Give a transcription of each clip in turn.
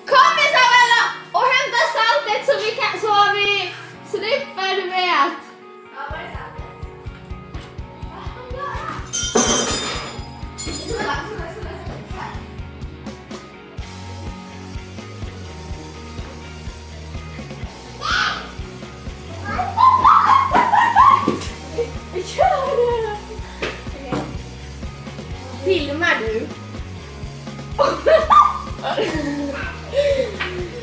Kom Isabella och hämta saltet så vi slipper, du vet. Ja, var är saltet? Filmar du?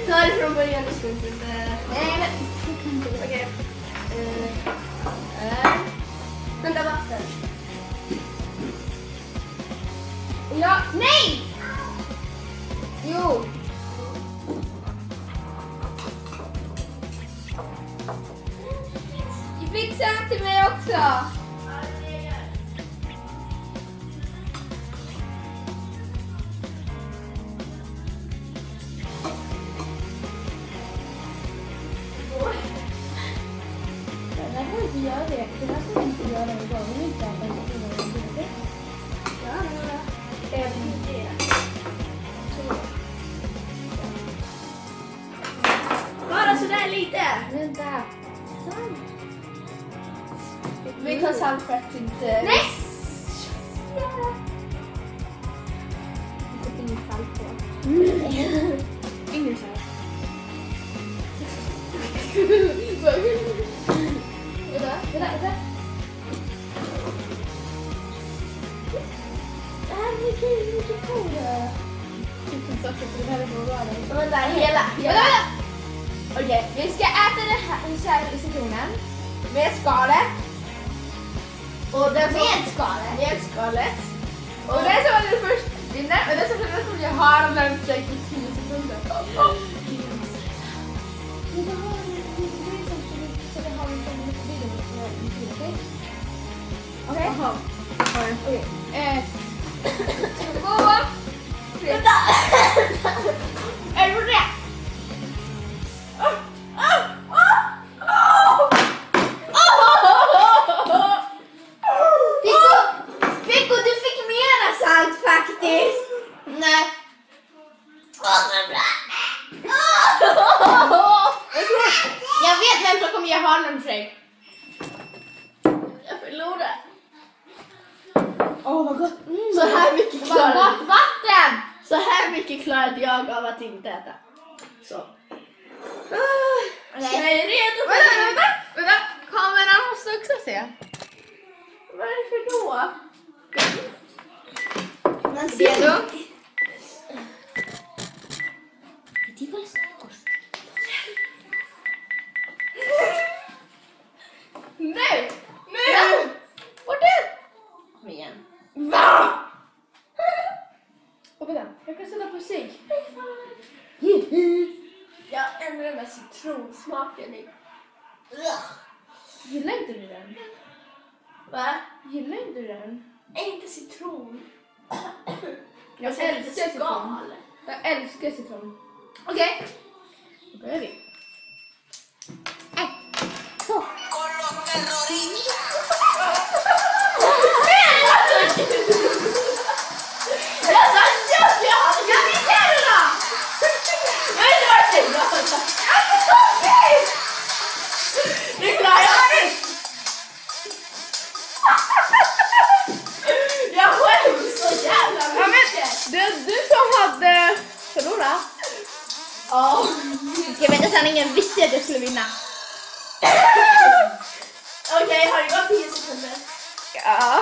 Ta det från början och slutet. Nej, men okej. Vänta, vatten. Ja, nej! Jo. Fixa till mig också. Gör det. Det här får inte göra en gång. Men inte att man ska göra det. Ja, det är bara sådär lite. Vänta. Vi tar salt för att inte... Nej! Jag sätter ingen salt på. Ingen salt. Vänta. Det här är mycket coolare. Vänta, hela. Okej, vi ska äta den här citronen med skalet. Och den som... Med skalet. Och den som var den först vinner. Och den som kommer jag har den där försökt i 10 sekunder. Okej? Okej. Två. Vänta! Är du rätt? Vicko, du fick mera salt faktiskt. Nej. Jag vet vem som kommer göra harlemshake. Jag förlorar. Åh, vad gott. Så här mycket klarade vatten. Så här mycket klarade jag av att inte äta. Så. Jag är redo för vänta. Kameran måste också se. Varför då? Man Redo? Det var stackars. Nu! Bort ut! Kom igen. Va? Och vänta, jag kan sätta på sig. Jag ändrar med citronsmaken i. Gillar inte du den? Va? Gillar inte du den? Inte citron. Jag älskar citron. Jag älskar citron. Okej. Då börjar vi. Con los terroristas. Jag vill göra! Jag vet inte vad jag säger. Det klarar jag inte. Jag skäms så jävla mycket. Det är du som hade förlorat. Ja. Ska jag veta sanningen, visste att jag skulle vinna. Okej, har det gått 10 sekunder? Ja.